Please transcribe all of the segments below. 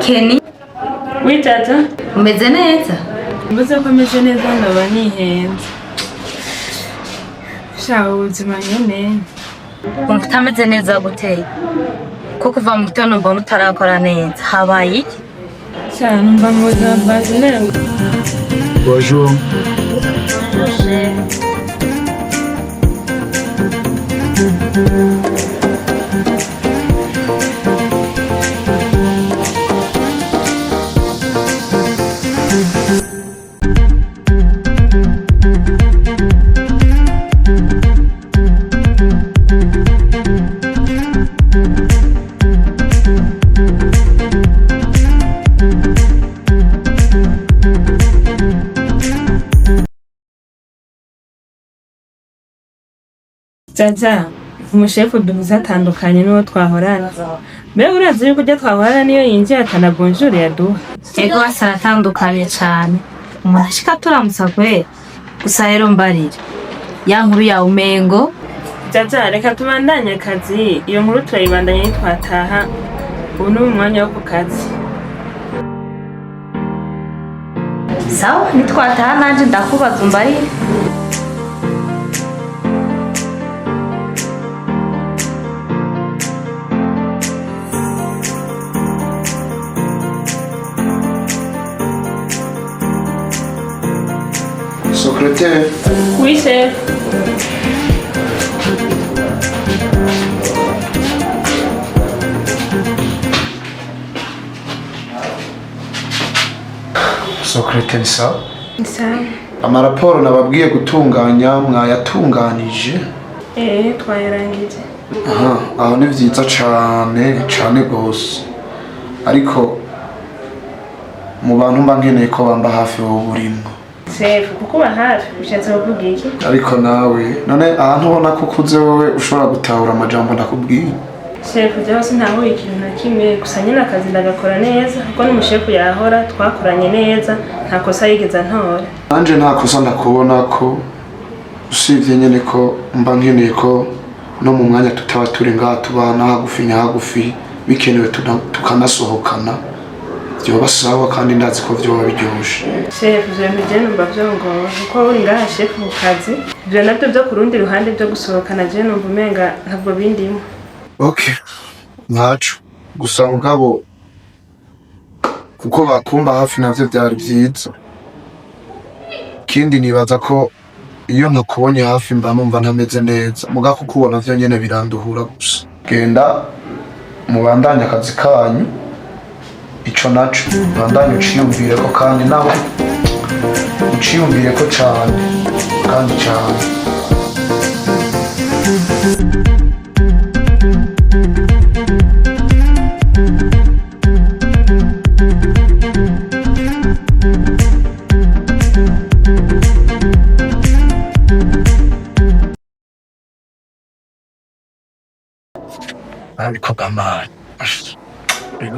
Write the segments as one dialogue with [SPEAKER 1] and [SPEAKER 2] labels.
[SPEAKER 1] Kenny
[SPEAKER 2] Wijaja
[SPEAKER 1] umeze neza?
[SPEAKER 2] Mbuze ko meze neza ndaba nihenze. Shaho ubuzima nyene.
[SPEAKER 1] Umva utameze neza guteye ko kuva mu gitondo mbona utarakora neza habaye iki?
[SPEAKER 2] Cyane numva mu buzima bwaje neza.
[SPEAKER 3] Bonjour.
[SPEAKER 2] Jaja umushefu duhuza atandukanye n'uwo twahorana. Mbega urazi yuko ujya twahorana niyo yinjiye atana bonjour yaduha.
[SPEAKER 1] Ego basaratandukanye cyane. Umuntu ashika turamutsa kwera. Gusa rero mbarira. Ya nkuru ya umengo.
[SPEAKER 2] Jaja reka tubandanye akazi. Iyo nkuru turayibandanya nitwataha. Ubu ni umwanya wo ku kazi.
[SPEAKER 1] Sawa nitwataha nanje ndakubaza umbarire.
[SPEAKER 3] Secrétaire.
[SPEAKER 2] Oui, chef.
[SPEAKER 3] Secrétaire ça.
[SPEAKER 2] Ça.
[SPEAKER 3] Amaraporo nababwiye gutunganya mwayatunganije.
[SPEAKER 2] Twayarangije.
[SPEAKER 3] Aha, aho ni vyiza cane gose. Ariko mu bantu mba nkeneye ko bamba hafi wowe urimo.
[SPEAKER 2] Chef, kuko ba hafi ushatse kuvuga iki?
[SPEAKER 3] Ariko nawe none ahantu ubona ko ukuze wowe ushobora gutahura amajambo ndakubwiye.
[SPEAKER 2] Chef, byose ntaho ikintu na kimwe gusa nyine akazi ndagakora neza kuko n'umushefu yahora twakoranye neza nta kosa yigeze antora.
[SPEAKER 3] Nanje nta kosa ndakubona ko usibye nyene ko mba nkeneye ko no mu mwanya tutaba turi ngaha tubana hagufi bikenewe tukanasohokana byoba sawa kandi ndazi ko byoba biryoshe.
[SPEAKER 2] Chef, ivyo bintu je numva vyongoye kuko uri ngaha chef mu kazi ivyo navyo byo ku rundi ruhande byo gusohokana je numva umenga ntabwo bindimo.
[SPEAKER 3] Okay, ntaco gusa ngabo kuko bakumba hafi navyo byari vyiza. Kindi nibaza ko iyo ntakubonye hafi mba numva ntameze neza muga kukubona vyo nyene biranduhura gusa. Genda mubandanye akazi kanyu ico naco bandanye uciyumvire ko kandi nawe uciyumvire ko cane kandi cane. Ariko gamani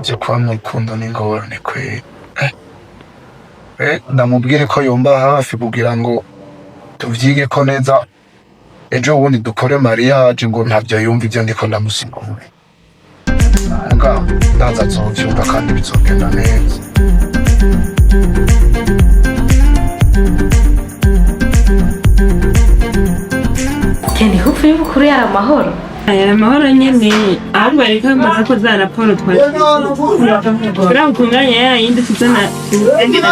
[SPEAKER 3] byo kwa Rukundo n'ingorane kweli. Ndamubwire ko yomba hafi kugira ngo tuvyige ko neza ejo ubundi dukore mariage ngo ntavyo yumva ivyo ndiko ndamusigura. Nga ndaza zovyumva kandi bizogenda neza.
[SPEAKER 1] Kenny hufu y'ubukuru yari amahoro.
[SPEAKER 2] Aya mahoro nyene ahubwo ariko amaze ko za raporo twari kugira ngo umwanya yayindi tuzana ingene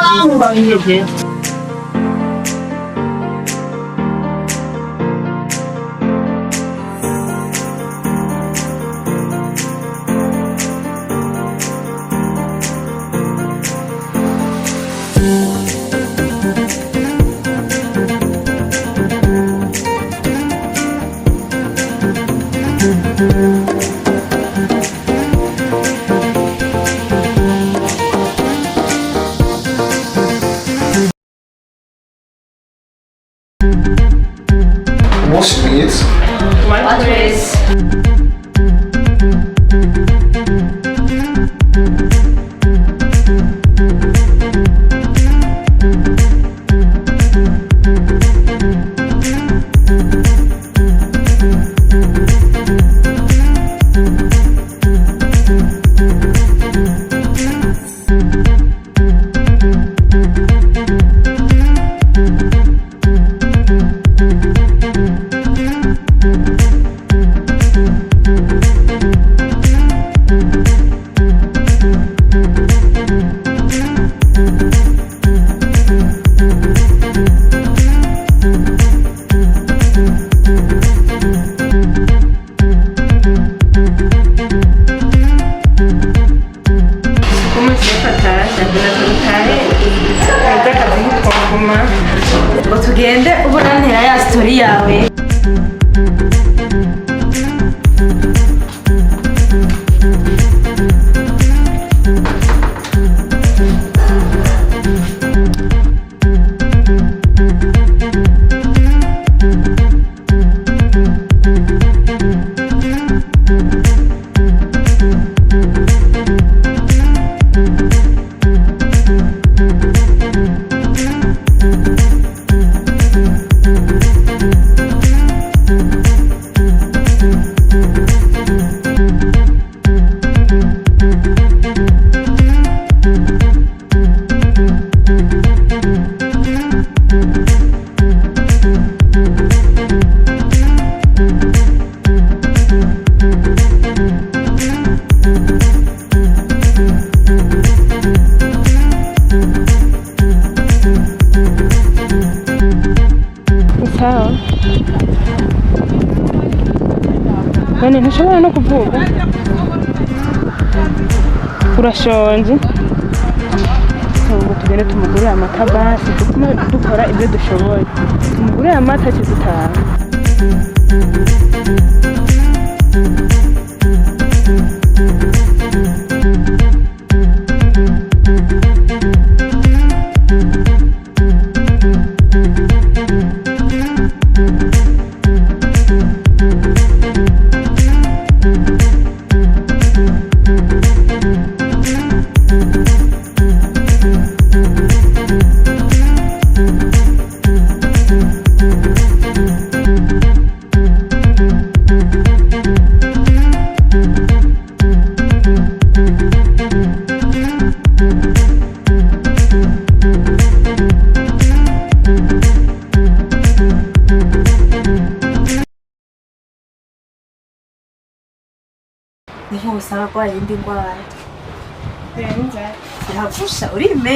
[SPEAKER 2] Como se fata, ndabona tutahe. Kaza kazi twaguma.
[SPEAKER 1] ngo tugende ubona ntera ya story yawe.
[SPEAKER 2] Sawa. None ntushobora no kuvuga. Urashonje. Ngo tugere tumugurire amata basi tugume dukora ibyo dushoboye. Tumugurire amata kizitaha.
[SPEAKER 1] Niho usanga kwa yindi ndwara.
[SPEAKER 2] Benza.
[SPEAKER 1] Iragusha urime.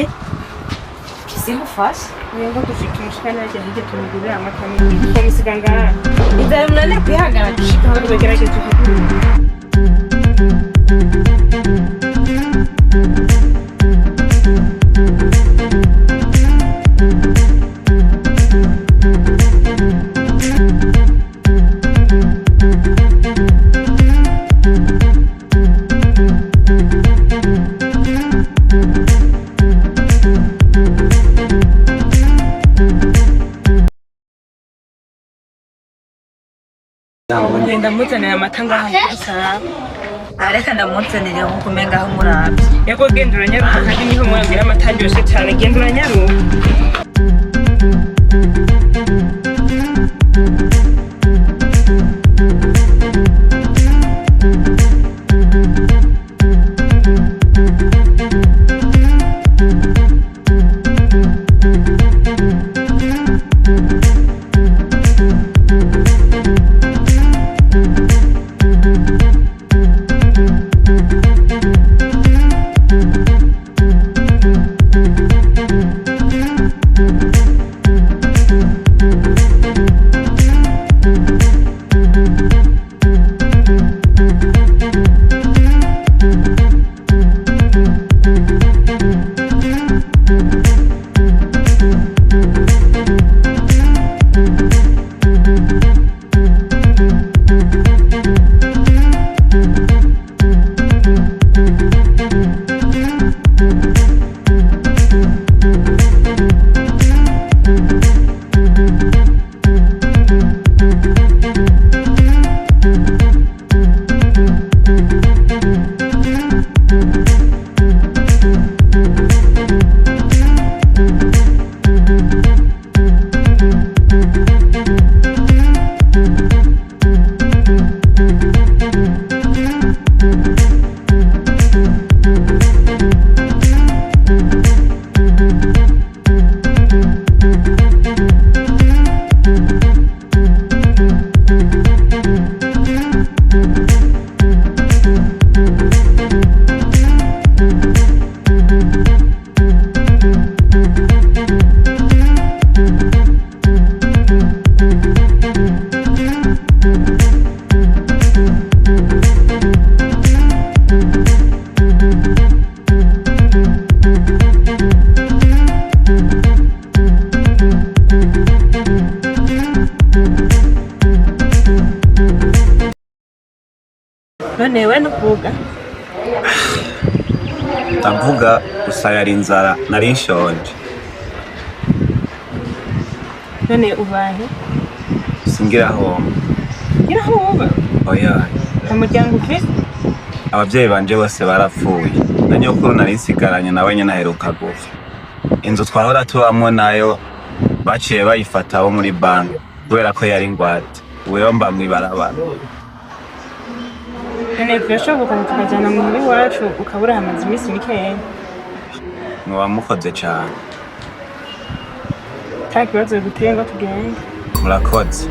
[SPEAKER 1] Simufasha.
[SPEAKER 2] Ngo dushikishikana ajya hirya tumugurire amata n'ibindi. Tumusiga ngaha.
[SPEAKER 1] Inzara munane kwihangana dushika aho
[SPEAKER 2] Tugerageze tukugurire. Ngenda muzanira amata ngaha musaba.
[SPEAKER 1] areka ndamuzanire nkuko umenga aho murabye.
[SPEAKER 2] Yego genda uranyaruka kandi niho mwambira amata aryoshye cyane genda uranyaruka. none we nuvuga
[SPEAKER 4] ndavuga gusa yari inzara nari nshonje
[SPEAKER 2] none ubahe
[SPEAKER 4] singira homa
[SPEAKER 2] gira hoba
[SPEAKER 4] oya
[SPEAKER 2] nta muryango ufise
[SPEAKER 4] abavyeyi banje bose barapfuye na nyokuru nari nsigaranye nawe nyene aheruka gupfa inzu twahora tubamwo nayo baciye bayifata bo muri banki kubera ko yari ingwate wewe mba Mw'Ibarabara
[SPEAKER 2] none birashoboka tukajana muri wacu ukabura hamaze iminsi mikeya
[SPEAKER 4] mwoba mukoze cane
[SPEAKER 2] nta kibazo biguteye ngo tugende
[SPEAKER 4] murakoze